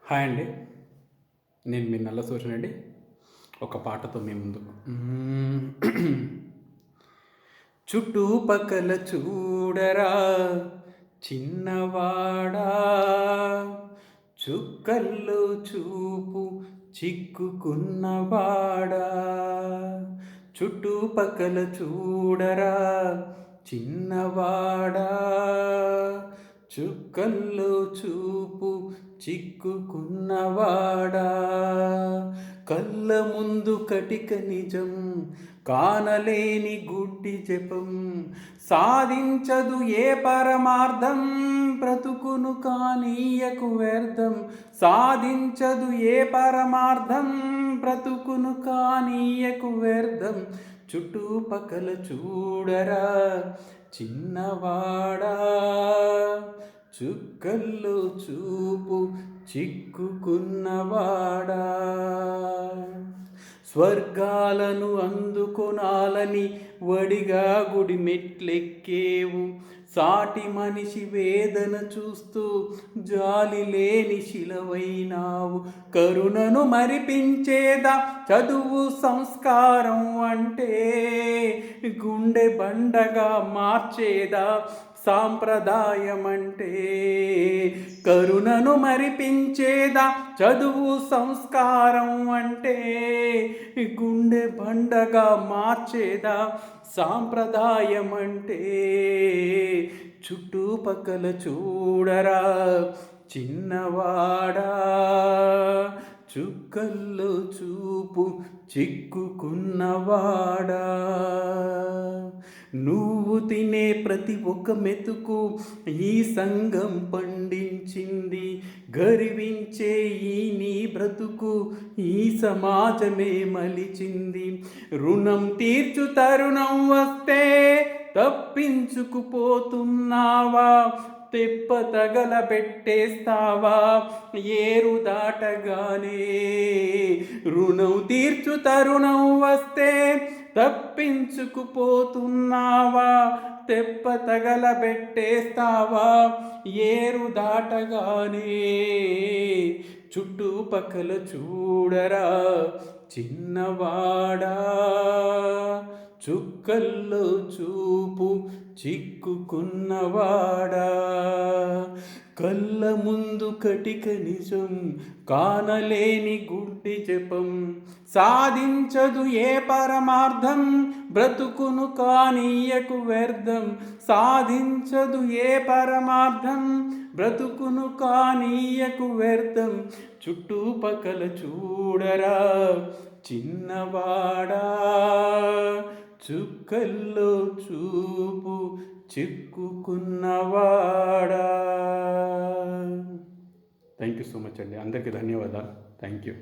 Hi అండి. నేను మీ నల్ల సూర్యనండి. ఒక పాటతో మీ ముందుకు. చుట్టుపక్కల చూడరా చిన్నవాడా, చుక్కల్లో చూపు చిక్కుకున్నవాడా. చుట్టుపక్కల చూడరా చిన్నవాడా, చుక్కల్లో చూపు చిక్కుకున్నవాడా. కళ్ళ ముందు కటిక నిజం, కానలేని గుడ్డి జపం, సాధించదు ఏ పరమార్థం, బ్రతుకును కానీయకు వ్యర్థం. సాధించదు ఏ పరమార్థం, బ్రతుకును కానీయకు వ్యర్థం. చుట్టుపక్కల చూడరా చిన్నవాడా, చుక్కల్లో చూపు చిక్కుకున్నవాడా. స్వర్గాలను అందుకొనాలని వడిగా గుడి మెట్లెక్కేవు, సాటి మనిషి వేదన చూస్తూ జాలి లేని శిలవైనావు. కరుణను మరిపించేదా చదువు సంస్కారం అంటే, గుండె బండగా మార్చేదా సాంప్రదాయం అంటే. కరుణను మరిపించేదా చదువు సంస్కారం అంటే, గుండె బండగా మార్చేదా సాంప్రదాయం అంటే. చుట్టుపక్కల చూడరా చిన్నవాడా, చుక్కల్లో చూపు చిక్కుకున్నవాడా. నువ్వు తినే ప్రతి ఒక్క మెతుకు ఈ సంఘం పండించింది, గర్వించే ఈ నీ బ్రతుకు ఈ సమాజమే మలిచింది. రుణం తీర్చు తరుణం వస్తే తప్పించుకుపోతున్నావా, తెప్ప తగలబెట్టేస్తావా ఏరు దాటగానే. రుణం తీర్చు తరుణం వస్తే తప్పించుకుపోతున్నావా, తెప్ప తగలబెట్టేస్తావా ఏరు దాటగానే. చుట్టుపక్కల చూడరా చిన్నవాడా, చుక్కల్లో చూపు చిక్కుకున్నవాడా. కళ్ళ ముందు కటిక నిజం, కానలేని గుడ్డి జపం, సాధించదు ఏ పరమార్థం, బ్రతుకును కానీయకు వ్యర్థం. సాధించదు ఏ పరమార్థం, బ్రతుకును కానీయకు వ్యర్థం. చుట్టుపక్కల చూడరా చిన్నవాడా, చుక్కల్లో చూపు చిక్కుకున్నవాడా. థ్యాంక్ యూ సో మచ్ అండి. అందరికీ ధన్యవాదాలు. Thank you.